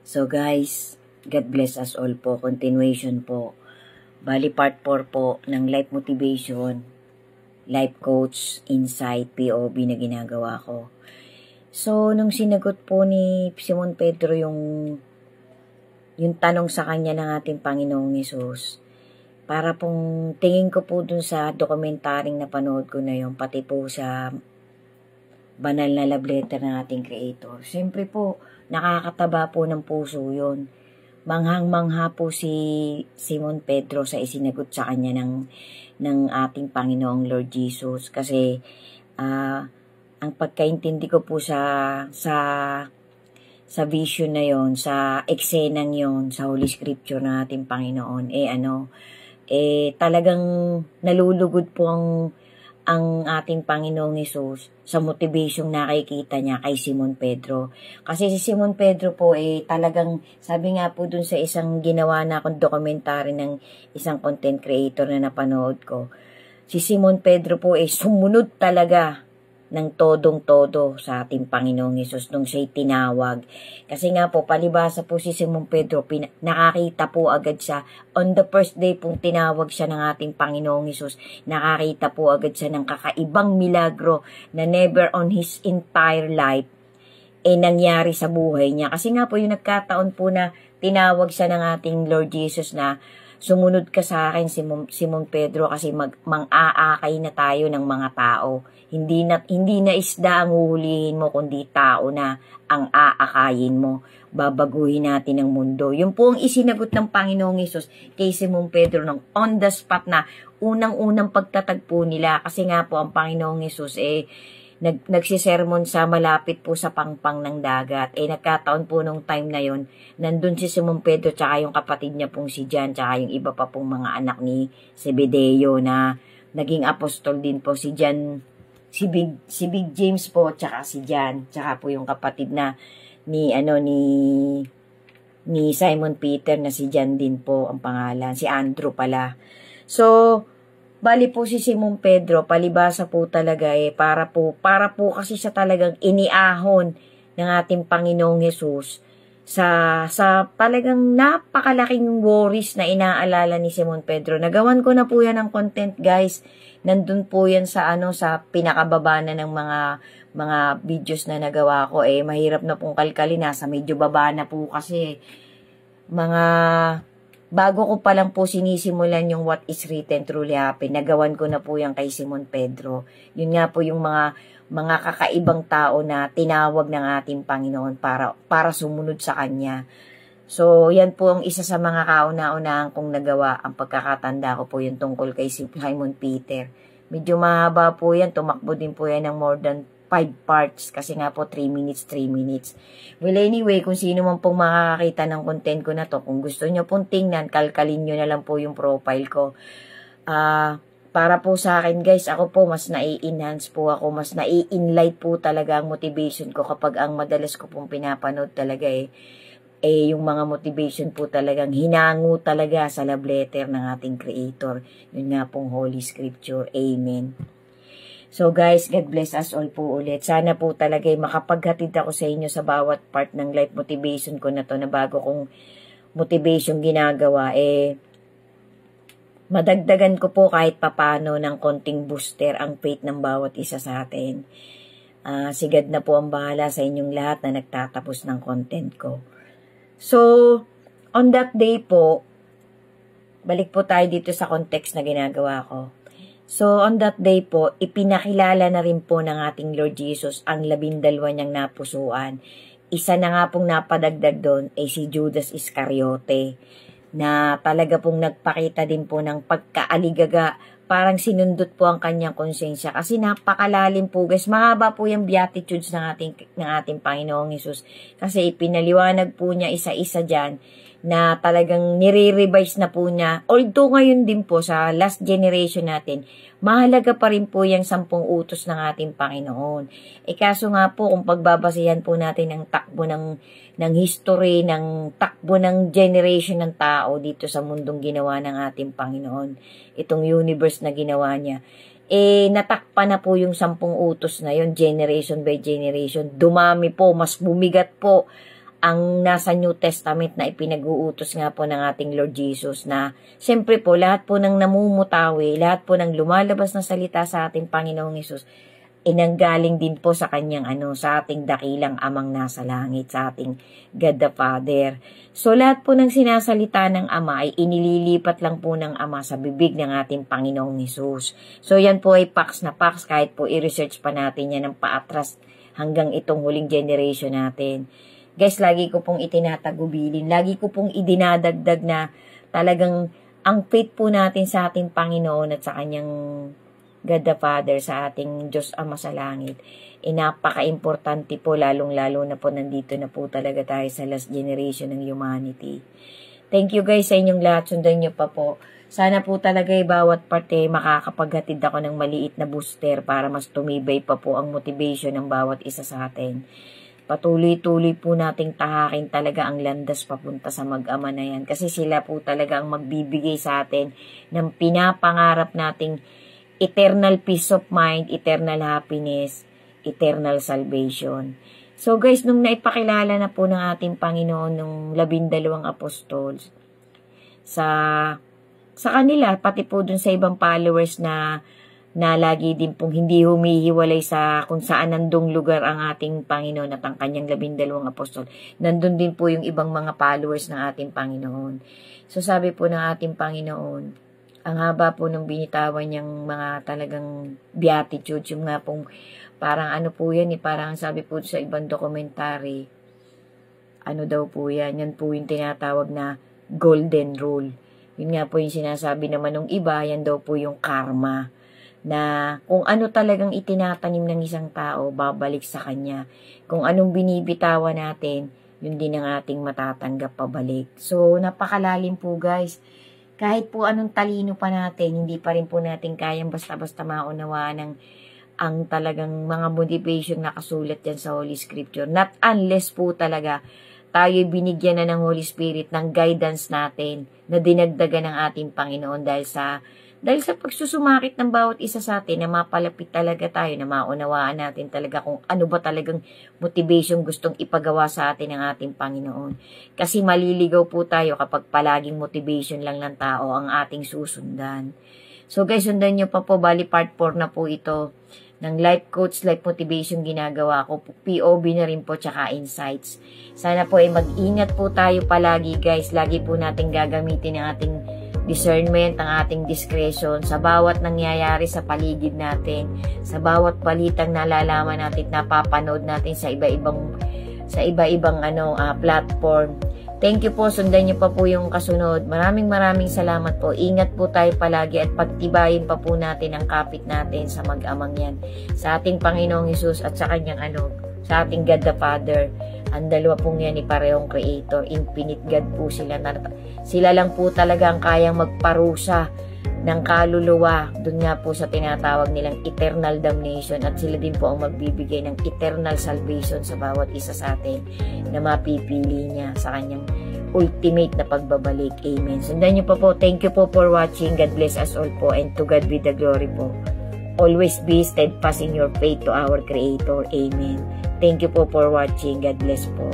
So guys, God bless us all po. Continuation po. Bali part 4 po ng life motivation, life coach, insight, POV na ginagawa ko. So, nung sinagot po ni Simon Pedro yung tanong sa kanya ng ating Panginoong Hesus, para pong tingin ko po dun sa dokumentaring napanood ko na yun, pati po sa banal na love letter ng ating Creator. Siyempre po, nakakataba po ng puso yun. Manghang-mangha po si Simon Pedro sa isinagot sa kanya ng ating Panginoong Lord Jesus. Kasi ang pagkaintindi ko po sa vision na yon, sa eksenang yon, sa Holy Scripture ng ating Panginoon, talagang nalulugod po ang ating Panginoong Hesus sa motivasyong nakikita niya kay Simon Pedro. Kasi si Simon Pedro po talagang, sabi nga po dun sa isang ginawa na akong dokumentary ng isang content creator na napanood ko, si Simon Pedro po sumunod talaga ng todong-todo sa ating Panginoong Hesus nung siya'y tinawag. Kasi nga po, palibasa po si Simon Pedro, nakakita po agad siya, on the first day pong tinawag siya ng ating Panginoong Hesus, nakakita po agad siya ng kakaibang milagro na never on his entire life nangyari sa buhay niya. Kasi nga po, yung nagkataon po na tinawag siya ng ating Lord Jesus na sumunod ka sa akin, Simon Pedro, kasi mang-aakay na tayo ng mga tao. Hindi na isda ang huhulihin mo, kundi tao na ang aakayin mo. Babaguhin natin ang mundo. Yun po ang isinagot ng Panginoong Hesus kay Simon Pedro ng on the spot na unang-unang pagtatagpo nila. Kasi nga po ang Panginoong Hesus nagsisermon sa malapit po sa pangpang ng dagat. Nagkataon po nung time na yon, nandun si Simon Pedro tsaka yung kapatid niya pong si John tsaka yung iba pa pong mga anak ni Zebedeo na naging apostol din po si John, si Big James po tsaka si John, tsaka po yung kapatid na ni Simon Peter na si John din po ang pangalan, si Andrew pala. So bali po si Simon Pedro, palibasa po talaga para po kasi siya talagang iniahon ng ating Panginoong Hesus sa talagang napakalaking worries na inaalala ni Simon Pedro. Nagawan ko na po yan ng content, guys. Nandun po yan sa pinakababa na ng mga videos na nagawa ko. Mahirap na pong kalkalin, nasa medyo baba na po kasi bago ko pa lang po sinisimulan yung what is written truly happen, nagawan ko na po yan kay Simon Pedro. Yun nga po yung mga kakaibang tao na tinawag ng ating Panginoon para sumunod sa Kanya. So, yan po ang isa sa mga kauna-unahan kong nagawa. Ang pagkakatanda ko po yung tungkol kay Simon Peter. Medyo mahaba po yan. Tumakbo din po yan ng more than 5 parts kasi nga po 3 minutes. Well, anyway, kung sino man pong makakakita ng content ko na to, kung gusto nyo pong tingnan, kalkalin nyo na lang po yung profile ko. Para po sa akin, guys, ako po mas nai-enhance po ako, mas nai-enlight po talaga ang motivation ko kapag ang madalas ko pong pinapanood talaga yung mga motivation po talagang hinango talaga sa love letter ng ating Creator. Yun nga pong Holy Scripture. Amen. So guys, God bless us all po ulit. Sana po talaga makapaghatid ako sa inyo sa bawat part ng life motivation ko na to na bago kong motivation ginagawa. Madagdagan ko po kahit papano ng konting booster ang faith ng bawat isa sa atin. Si God na po ang bahala sa inyong lahat na nagtatapos ng content ko. So, on that day po, balik po tayo dito sa context na ginagawa ko. So, on that day po, ipinakilala na rin po ng ating Lord Jesus ang 12 niyang napusuan. Isa na nga pong napadagdag doon si Judas Iscariote na talaga pong nagpakita din po ng pagkaaligaga. Parang sinundot po ang kanyang konsensya kasi napakalalim po, guys. Mahaba po yung beatitudes ng ating Panginoong Hesus kasi ipinaliwanag po niya isa-isa dyan na talagang nire-revise na po niya. Although ngayon din po sa last generation natin, mahalaga pa rin po yung 10 utos ng ating Panginoon. Kaso nga po, kung pagbabasihan po natin ang takbo ng history, ng takbo ng generation ng tao dito sa mundong ginawa ng ating Panginoon, itong universe na ginawa niya, natakpa na po yung 10 utos na yun, generation by generation. Dumami po, mas bumigat po ang nasa New Testament na ipinag-uutos nga po ng ating Lord Jesus na siyempre po lahat po ng namumutawi, lahat po ng lumalabas na salita sa ating Panginoong Hesus, inanggaling din po sa kanyang sa ating dakilang amang nasa langit, sa ating God the Father. So lahat po ng sinasalita ng Ama ay inililipat lang po ng Ama sa bibig ng ating Panginoong Hesus. So yan po ay facts na facts, kahit po i-research pa natin yan ng paatras hanggang itong huling generation natin. Guys, lagi ko pong itinatagubilin, lagi ko pong idinadagdag na talagang ang faith po natin sa ating Panginoon at sa kanyang God the Father, sa ating Diyos Ama sa langit, napaka-importante po, lalong-lalo na po nandito na po talaga tayo sa last generation ng humanity. Thank you guys sa inyong lahat, sundan nyo pa po. Sana po talaga bawat parte makakapaghatid ako ng maliit na booster para mas tumibay pa po ang motivation ng bawat isa sa atin. Patuloy-tuloy po nating tahakin talaga ang landas papunta sa mag-ama na yan. Kasi sila po talaga ang magbibigay sa atin ng pinapangarap nating eternal peace of mind, eternal happiness, eternal salvation. So guys, nung naipakilala na po ng ating Panginoon ng 12 apostles sa kanila, pati po dun sa ibang followers na lagi din pong hindi humihiwalay sa kung saan nandong lugar ang ating Panginoon at ang kanyang 12 apostol. Nandun din po yung ibang mga followers ng ating Panginoon. So sabi po ng ating Panginoon, ang haba po ng binitawan niyang mga talagang beatitudes, yung nga pong parang po yan, parang sabi po sa ibang dokumentary, daw po yan po yung tinatawag na golden rule. Yun nga po yung sinasabi naman ng iba, yan daw po yung karma, na kung ano talagang itinatanim ng isang tao, babalik sa kanya. Kung anong binibitawan natin, yun din ang ating matatanggap pabalik. So, napakalalim po guys. Kahit po anong talino pa natin, hindi pa rin po natin kayang basta-basta maunawaan ang talagang mga motivation na kasulat yan sa Holy Scripture. Not unless po talaga tayo binigyan na ng Holy Spirit ng guidance natin na dinagdagan ng ating Panginoon dahil sa pagsusumakit ng bawat isa sa atin na mapalapit talaga tayo, na maunawaan natin talaga kung ano ba talagang motivation gustong ipagawa sa atin ng ating Panginoon. Kasi maliligaw po tayo kapag palaging motivation lang ng tao ang ating susundan. So guys, sundan nyo pa po, bali part 4 na po ito ng life coach, life motivation ginagawa ko. POV na rin po, tsaka insights. Sana po ay mag-ingat po tayo palagi guys. Lagi po natin gagamitin ang ating discernment, ang ating discretion sa bawat nangyayari sa paligid natin, sa bawat balitang nalalaman natin, napapanood natin sa iba-ibang platform. Thank you po, sundan niyo pa po yung kasunod. Maraming salamat po. Ingat po tayo palagi at pagtibayin pa po natin ang kapit natin sa mag-amang yan, sa ating Panginoong Hesus at sa kanyang sa ating God the Father. Ang dalawa pong yan parehong creator, infinite God po sila. Sila lang po talaga ang kayang magparusa ng kaluluwa dun nga po sa tinatawag nilang eternal damnation, at sila din po ang magbibigay ng eternal salvation sa bawat isa sa atin na mapipili niya sa kanyang ultimate na pagbabalik. Amen. Sundan niyo pa po. Thank you po for watching. God bless us all po, and to God be the glory po. Always be steadfast in your faith to our Creator. Amen. Thank you po for watching. God bless po.